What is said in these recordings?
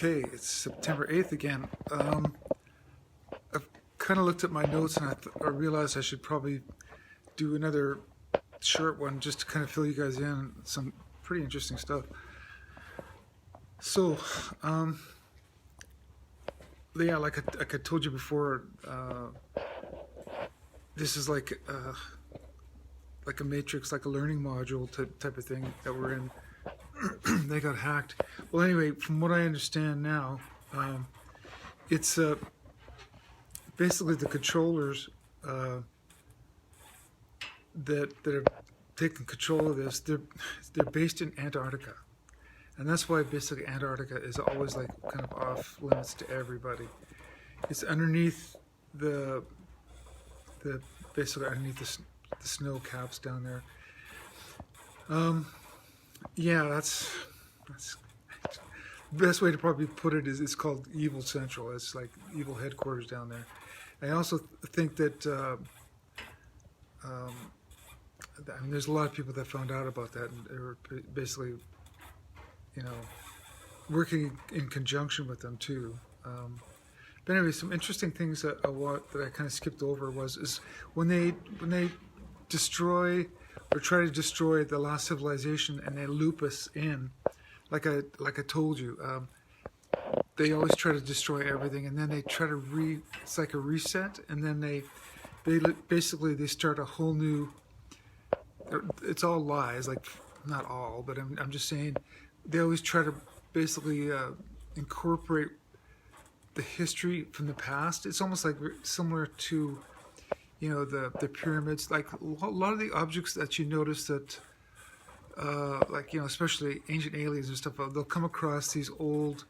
Okay, it's September 8th again. I've kind of looked at my notes and I realized I should probably do another short one just to kind of fill you guys in on some pretty interesting stuff. So, yeah, like I told you before, this is like a matrix, like a learning module type of thing that we're in. They got hacked. Well, anyway, from what I understand now, it's basically the controllers that are taking control of this. They're based in Antarctica, and that's why basically Antarctica is always like kind of off limits to everybody. It's underneath the basically underneath the snow caps down there. Yeah, that's the best way to probably put it is it's called Evil Central. It's like evil headquarters down there. I also think that I mean, there's a lot of people that found out about that and they were basically, you know, working in conjunction with them too. But anyway, some interesting things that I kind of skipped over is when they destroy or try to destroy the last civilization and they loop us in, like I told you, they always try to destroy everything and then they try to it's like a reset, and then they basically they start a whole new. It's all lies, like not all, but I'm just saying they always try to basically incorporate the history from the past. It's almost like similar to, you know, the pyramids. Like a lot of the objects that you notice that, like, you know, especially ancient aliens and stuff, they'll come across these old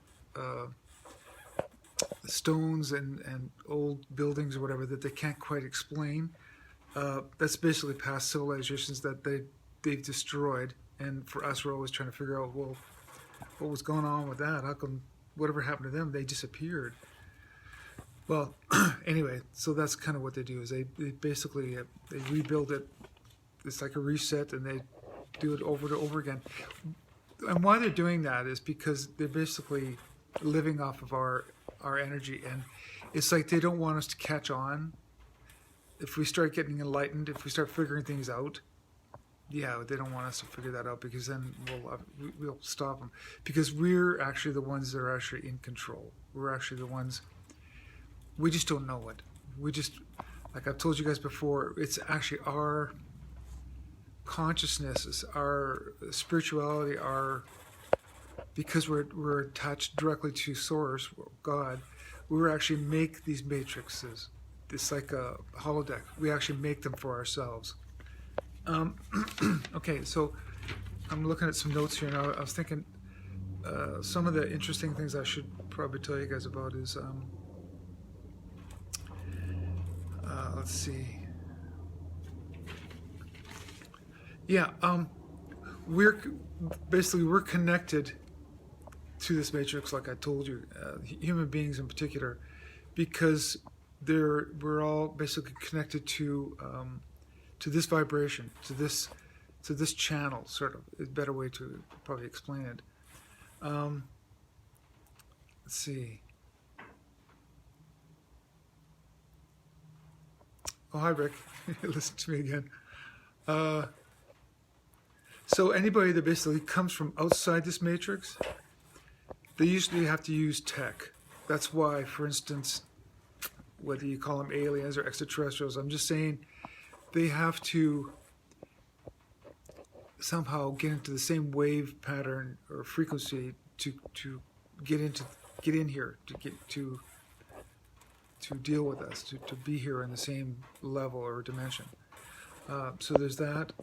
stones and old buildings or whatever that they can't quite explain. That's basically past civilizations that they've destroyed, and for us, we're always trying to figure out, well, what was going on with that? How come whatever happened to them, they disappeared? Well, anyway, so that's kind of what they do is they basically they rebuild it. It's like a reset, and they do it over and over again. And why they're doing that is because they're basically living off of our energy, and it's like they don't want us to catch on. If we start getting enlightened, if we start figuring things out, yeah, they don't want us to figure that out because then we'll stop them. Because we're actually the ones that are actually in control. We're actually the ones. We just don't know it. We just, like I've told you guys before, it's actually our consciousness, our spirituality, because we're attached directly to Source, God. We actually make these matrices. It's like a holodeck. We actually make them for ourselves. Okay, so I'm looking at some notes here now. I was thinking some of the interesting things I should probably tell you guys about is, let's see. Yeah, we're connected to this matrix, like I told you, human beings in particular, because we're all basically connected to this vibration, to this channel, sort of. A better way to probably explain it. Let's see. Oh, hi, Rick. Listen to me again. So anybody that basically comes from outside this matrix, they usually have to use tech. That's why, for instance, whether you call them aliens or extraterrestrials, I'm just saying they have to somehow get into the same wave pattern or frequency to get in here, to deal with us, to be here in the same level or dimension. So there's that.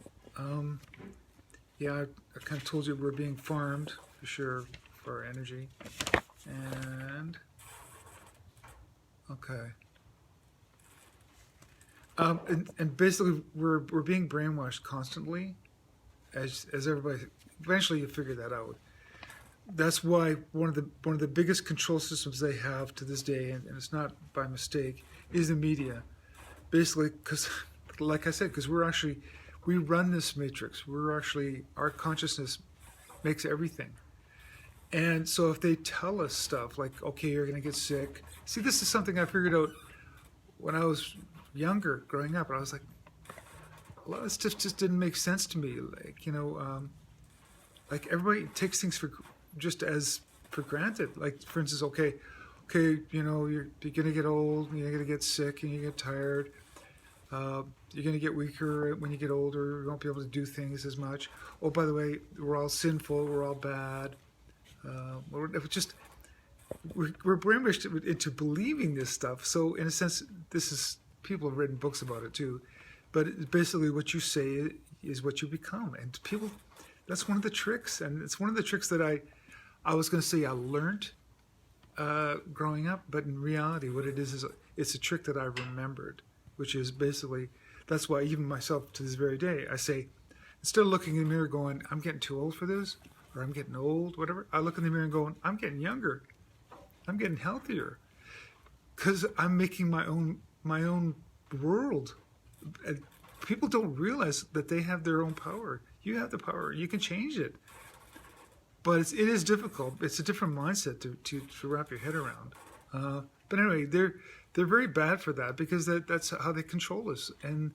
Yeah, I kind of told you we're being farmed for sure for our energy. And okay. And basically, we're being brainwashed constantly, as everybody. Eventually, you figure that out. That's why one of the biggest control systems they have to this day, and it's not by mistake, is the media. Basically, because, like I said, because we run this matrix. Our consciousness makes everything, And so if they tell us stuff like, okay, you're going to get sick. See, this is something I figured out when I was younger, growing up. And I was like, a lot of stuff just didn't make sense to me. Like, like everybody takes things just as for granted. Like, for instance, okay, you're going to get old, you're going to get sick, and you get tired. You're going to get weaker when you get older. You won't be able to do things as much. Oh, by the way, we're all sinful. We're all bad. We're brainwashed into believing this stuff. So in a sense, people have written books about it too. But it's basically what you say is what you become. And people, that's one of the tricks. And it's one of the tricks that I was going to say I learned growing up. But in reality, what it is it's a trick that I remembered, which is basically, that's why even myself to this very day, I say, instead of looking in the mirror going, I'm getting too old for this, or I'm getting old, whatever, I look in the mirror and going, I'm getting younger. I'm getting healthier. Because I'm making my own world. And people don't realize that they have their own power. You have the power. You can change it. But it is difficult. It's a different mindset to wrap your head around. But anyway, they're very bad for that because that's how they control us, and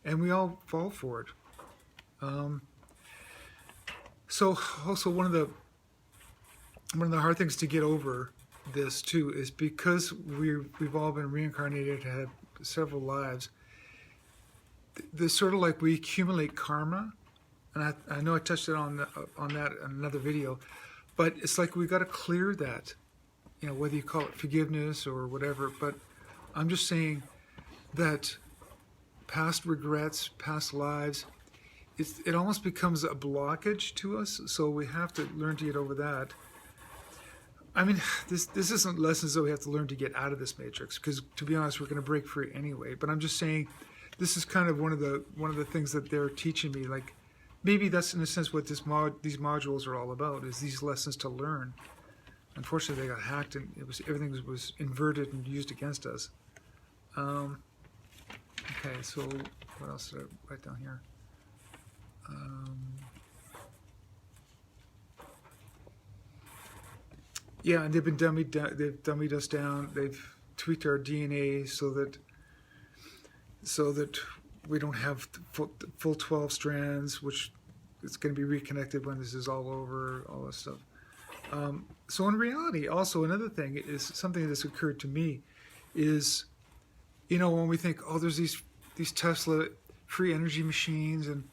we all fall for it. So also one of the hard things to get over this too is because we've all been reincarnated, had several lives. There's sort of like we accumulate karma, and I know I touched it on that in another video, but it's like we got to clear that, whether you call it forgiveness or whatever. But I'm just saying that past regrets, past lives, it almost becomes a blockage to us. So we have to learn to get over that. I mean, this isn't lessons that we have to learn to get out of this matrix, because to be honest, we're going to break free anyway. But I'm just saying, this is kind of one of the things that they're teaching me. Like, maybe that's in a sense what these modules are all about, is these lessons to learn. Unfortunately, they got hacked, and everything was inverted and used against us. Okay, so what else did I write down here? Yeah, and they've dummied us down. They've tweaked our DNA so that we don't have full 12 strands, which it's going to be reconnected when this is all over, all that stuff. So in reality, also another thing is something that's occurred to me is, when we think, oh, there's these Tesla free energy machines and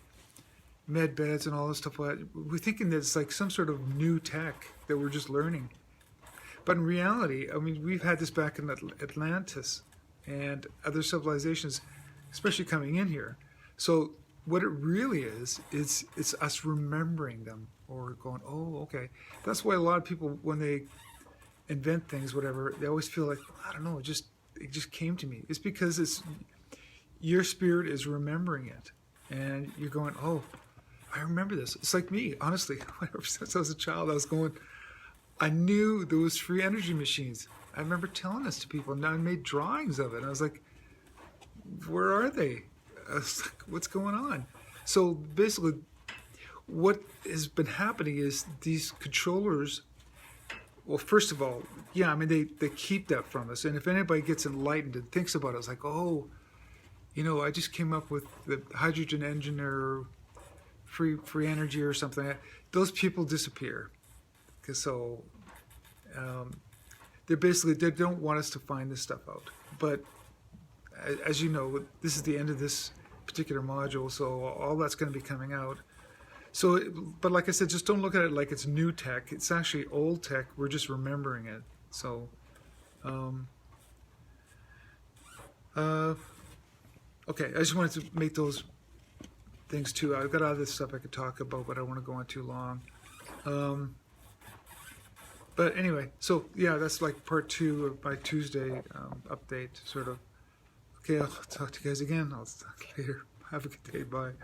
med beds and all this stuff like that, we're thinking that it's like some sort of new tech that we're just learning. But in reality, I mean, we've had this back in Atlantis and other civilizations, especially coming in here. So what it really is, it's us remembering them or going, oh, okay. That's why a lot of people, when they invent things, whatever, they always feel like, I don't know, it just came to me. It's because your spirit is remembering it. And you're going, oh, I remember this. It's like me, honestly. Ever since I was a child, I knew there was free energy machines. I remember telling this to people, and I made drawings of it. And I was like, where are they? I was like, what's going on? So basically, what has been happening is these controllers, well, first of all, yeah, I mean, they keep that from us. And if anybody gets enlightened and thinks about it, it's like, oh, I just came up with the hydrogen engine or free energy or something. Those people disappear. So they don't want us to find this stuff out. But as you know, this is the end of this particular module, so all that's going to be coming out. So, but like I said, just don't look at it like it's new tech. It's actually old tech. We're just remembering it. So, okay, I just wanted to make those things too. I've got other stuff I could talk about, but I don't want to go on too long. But anyway, so yeah, that's like part 2 of my Tuesday update, sort of. Okay, I'll talk to you guys again. I'll talk later. Have a good day. Bye.